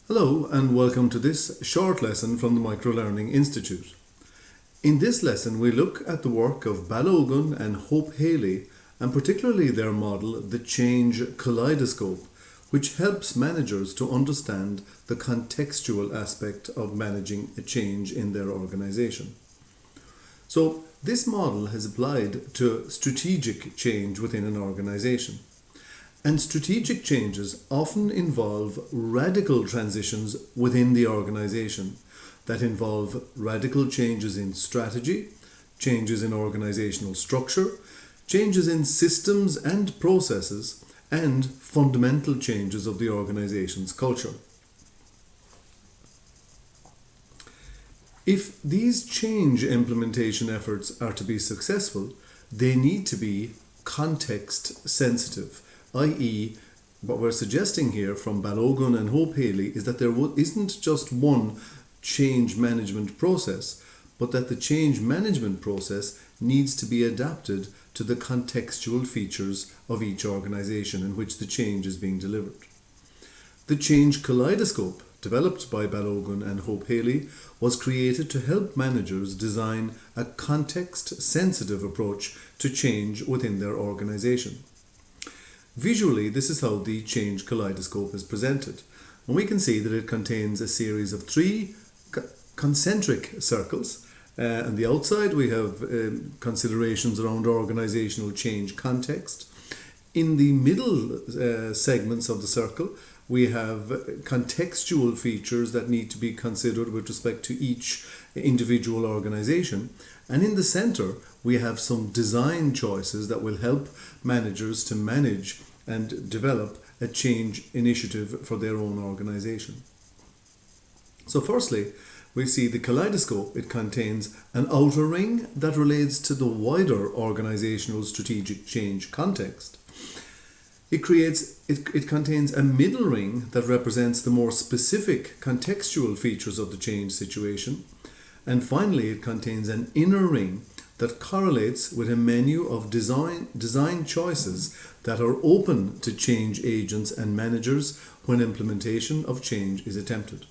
Hello and welcome to this short lesson from the Microlearning Institute. In this lesson we look at the work of Balgoun and Hailey and particularly their model, the Change Kaleidoscope, which helps managers to understand the contextual aspect of managing a change in their organization. So this model has applied to strategic change within an organization. And strategic changes often involve radical transitions within the organization that involve radical changes in strategy, changes in organizational structure, changes in systems and processes, and fundamental changes of the organization's culture. If these change implementation efforts are to be successful, they need to be context sensitive, i.e., what we're suggesting here from Balgoun and Hailey is that there isn't just one change management process, but that the change management process needs to be adapted to the contextual features of each organization in which the change is being delivered. The Change Kaleidoscope, developed by Balgoun and Hailey, was created to help managers design a context-sensitive approach to change within their organization. Visually, this is how the Change Kaleidoscope is presented. And we can see that it contains a series of three concentric circles. On the outside, we have considerations around organizational change context. In the middle segments of the circle, we have contextual features that need to be considered with respect to each individual organization. And in the center, we have some design choices that will help managers to manage and develop a change initiative for their own organization. So firstly, we see the kaleidoscope. It contains an outer ring that relates to the wider organizational strategic change context. It contains a middle ring that represents the more specific contextual features of the change situation. And finally, it contains an inner ring that correlates with a menu of design choices that are open to change agents and managers when implementation of change is attempted.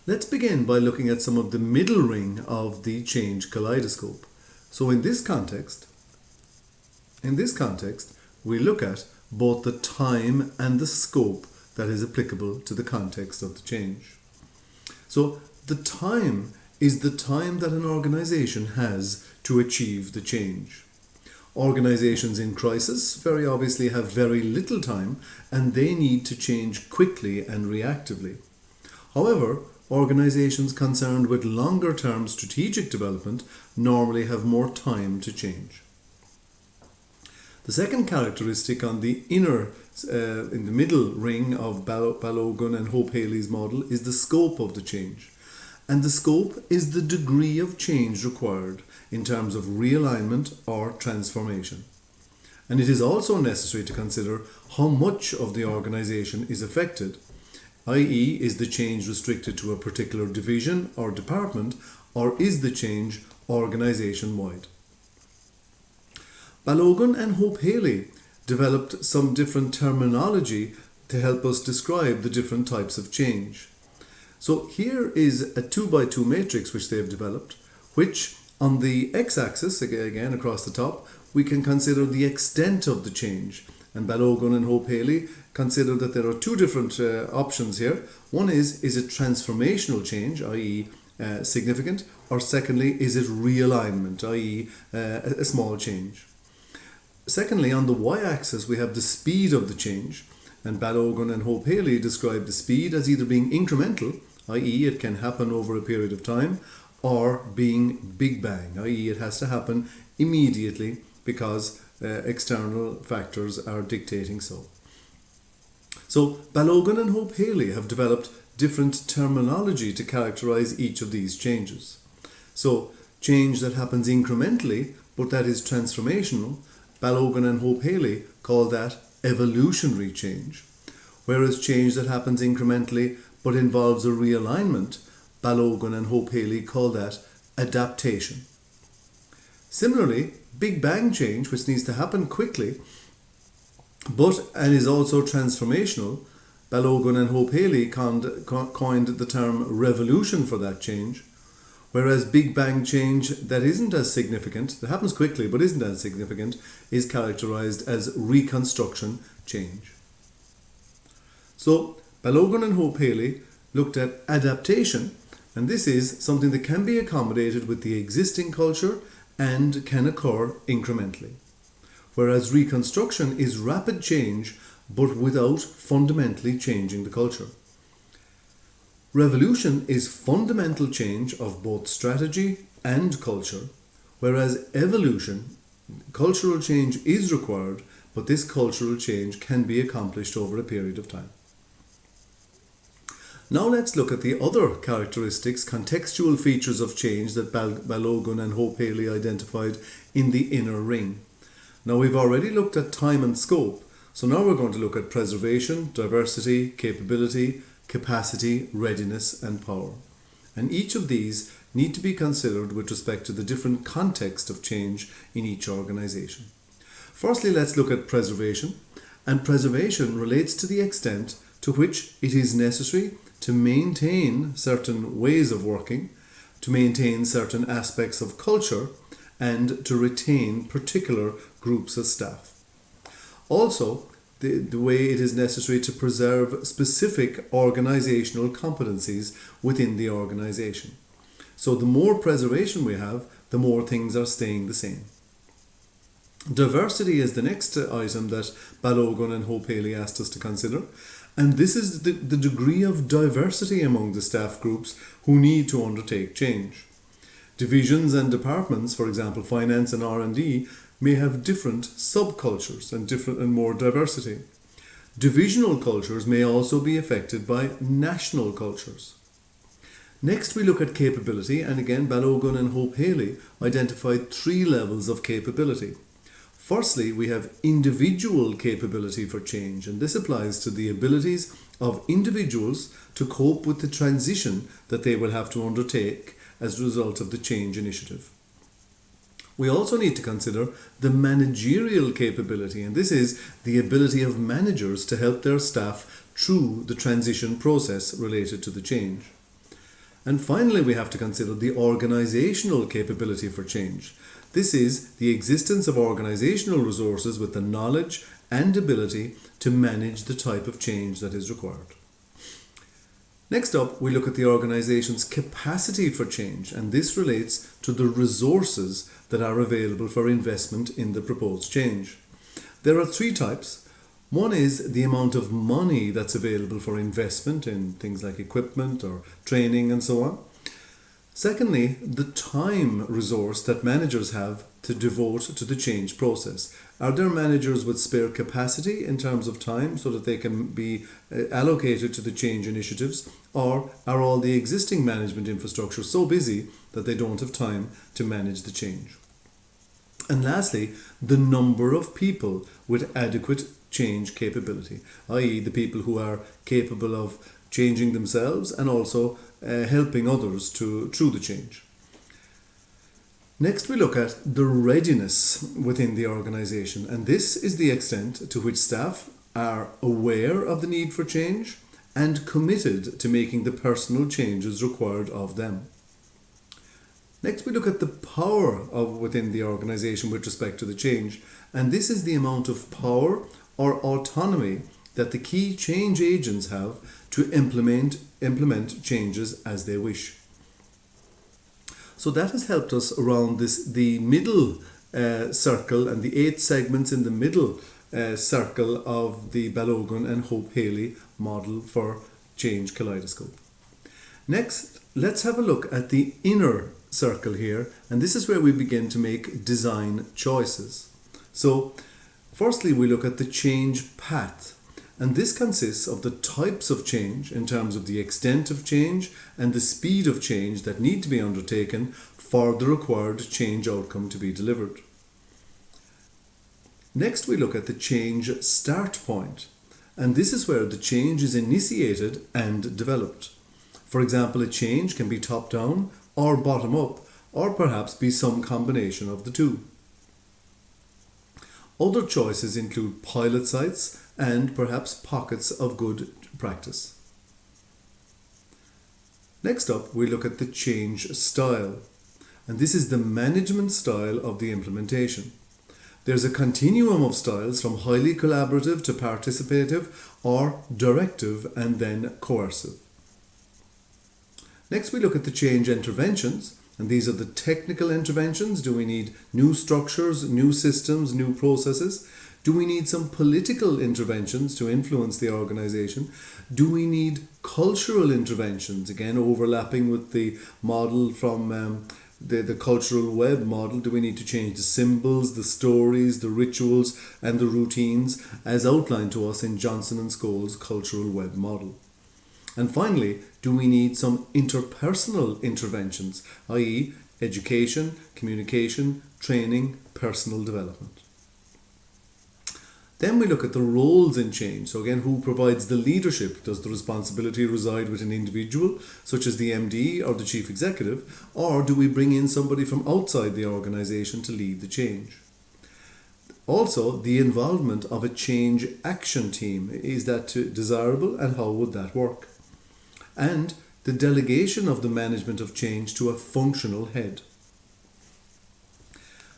Let's begin by looking at some of the middle ring of the change kaleidoscope. So in this context, we look at both the time and the scope that is applicable to the context of the change. So the time is the time that an organization has to achieve the change. Organizations in crisis very obviously have very little time and they need to change quickly and reactively. However, organizations concerned with longer term strategic development normally have more time to change. The second characteristic on the inner, in the middle ring of Balgoun and Hailey's model is the scope of the change. And the scope is the degree of change required in terms of realignment or transformation. And it is also necessary to consider how much of the organization is affected, i.e., is the change restricted to a particular division or department, or is the change organization-wide? Balgoun and Hailey developed some different terminology to help us describe the different types of change. So here is a 2x2 matrix which they've developed, which on the x-axis, again across the top, we can consider the extent of the change. And Balgoun and Hailey consider that there are two different options here. One is it transformational change, i.e. Significant, or secondly, is it realignment, i.e. A small change. Secondly, on the y-axis, we have the speed of the change. And Balgoun and Hailey describe the speed as either being incremental, i.e. it can happen over a period of time, or being big bang, i.e. it has to happen immediately because external factors are dictating so. So Balgoun and Hailey have developed different terminology to characterize each of these changes. So change that happens incrementally, but that is transformational, Balgoun and Hailey call that evolutionary change. Whereas change that happens incrementally but involves a realignment, Balgoun and Hailey call that adaptation. Similarly, Big Bang change, which needs to happen quickly, and is also transformational, Balgoun and Hope Hailey coined the term revolution for that change, whereas Big Bang change that isn't as significant, that happens quickly but isn't as significant, is characterized as reconstruction change. So Balgoun and Hope Hailey looked at adaptation, and this is something that can be accommodated with the existing culture and can occur incrementally. Whereas reconstruction is rapid change but without fundamentally changing the culture. Revolution is fundamental change of both strategy and culture, whereas evolution, cultural change is required, but this cultural change can be accomplished over a period of time. Now let's look at the other characteristics, contextual features of change that Balgoun and Hope Hailey identified in the inner ring. Now we've already looked at time and scope, so now we're going to look at preservation, diversity, capability, capacity, readiness and power. And each of these need to be considered with respect to the different context of change in each organisation. Firstly, let's look at preservation. And preservation relates to the extent to which it is necessary to maintain certain ways of working, to maintain certain aspects of culture, and to retain particular groups of staff. Also, the way it is necessary to preserve specific organisational competencies within the organisation. So the more preservation we have, the more things are staying the same. Diversity is the next item that Balgoun and Hope Hailey asked us to consider. And this is the degree of diversity among the staff groups who need to undertake change. Divisions and departments, for example, finance and R&D, may have different subcultures and different and more diversity. Divisional cultures may also be affected by national cultures. Next, we look at capability, and again, Balgoun and Hope Hailey identified 3 levels of capability. Firstly, we have individual capability for change, and this applies to the abilities of individuals to cope with the transition that they will have to undertake as a result of the change initiative. We also need to consider the managerial capability, and this is the ability of managers to help their staff through the transition process related to the change. And finally, we have to consider the organisational capability for change. This is the existence of organisational resources with the knowledge and ability to manage the type of change that is required. Next up, we look at the organisation's capacity for change, and this relates to the resources that are available for investment in the proposed change. There are 3 types. One is the amount of money that's available for investment in things like equipment or training and so on. Secondly, the time resource that managers have to devote to the change process. Are there managers with spare capacity in terms of time so that they can be allocated to the change initiatives, or are all the existing management infrastructure so busy that they don't have time to manage the change? And lastly, the number of people with adequate change capability, i.e. the people who are capable of changing themselves and also helping others through the change. Next, we look at the readiness within the organisation, and this is the extent to which staff are aware of the need for change and committed to making the personal changes required of them. Next, we look at the power within the organisation with respect to the change, and this is the amount of power or autonomy that the key change agents have to implement changes as they wish. So that has helped us around the middle circle and the 8 segments in the middle circle of the Balgoun and Hope Hailey model for change kaleidoscope. Next, let's have a look at the inner circle here, and this is where we begin to make design choices. So firstly, we look at the change path. And this consists of the types of change in terms of the extent of change and the speed of change that need to be undertaken for the required change outcome to be delivered. Next, we look at the change start point. And this is where the change is initiated and developed. For example, a change can be top down or bottom up, or perhaps be some combination of the two. Other choices include pilot sites and perhaps pockets of good practice. Next up, we look at the change style, and this is the management style of the implementation. There's a continuum of styles from highly collaborative to participative or directive and then coercive. Next, we look at the change interventions, and these are the technical interventions. Do we need new structures, new systems, new processes? Do we need some political interventions to influence the organisation? Do we need cultural interventions, again overlapping with the model from the cultural web model? Do we need to change the symbols, the stories, the rituals and the routines as outlined to us in Johnson and Scholes' cultural web model? And finally, do we need some interpersonal interventions, i.e. education, communication, training, personal development? Then we look at the roles in change. So again, who provides the leadership? Does the responsibility reside with an individual, such as the MD or the chief executive, or do we bring in somebody from outside the organisation to lead the change? Also, the involvement of a change action team. Is that desirable, and how would that work? And the delegation of the management of change to a functional head.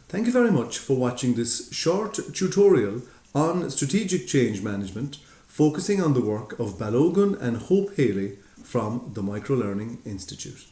Thank you very much for watching this short tutorial on strategic change management, focusing on the work of Balgoun and Hailey from the Microlearning Institute.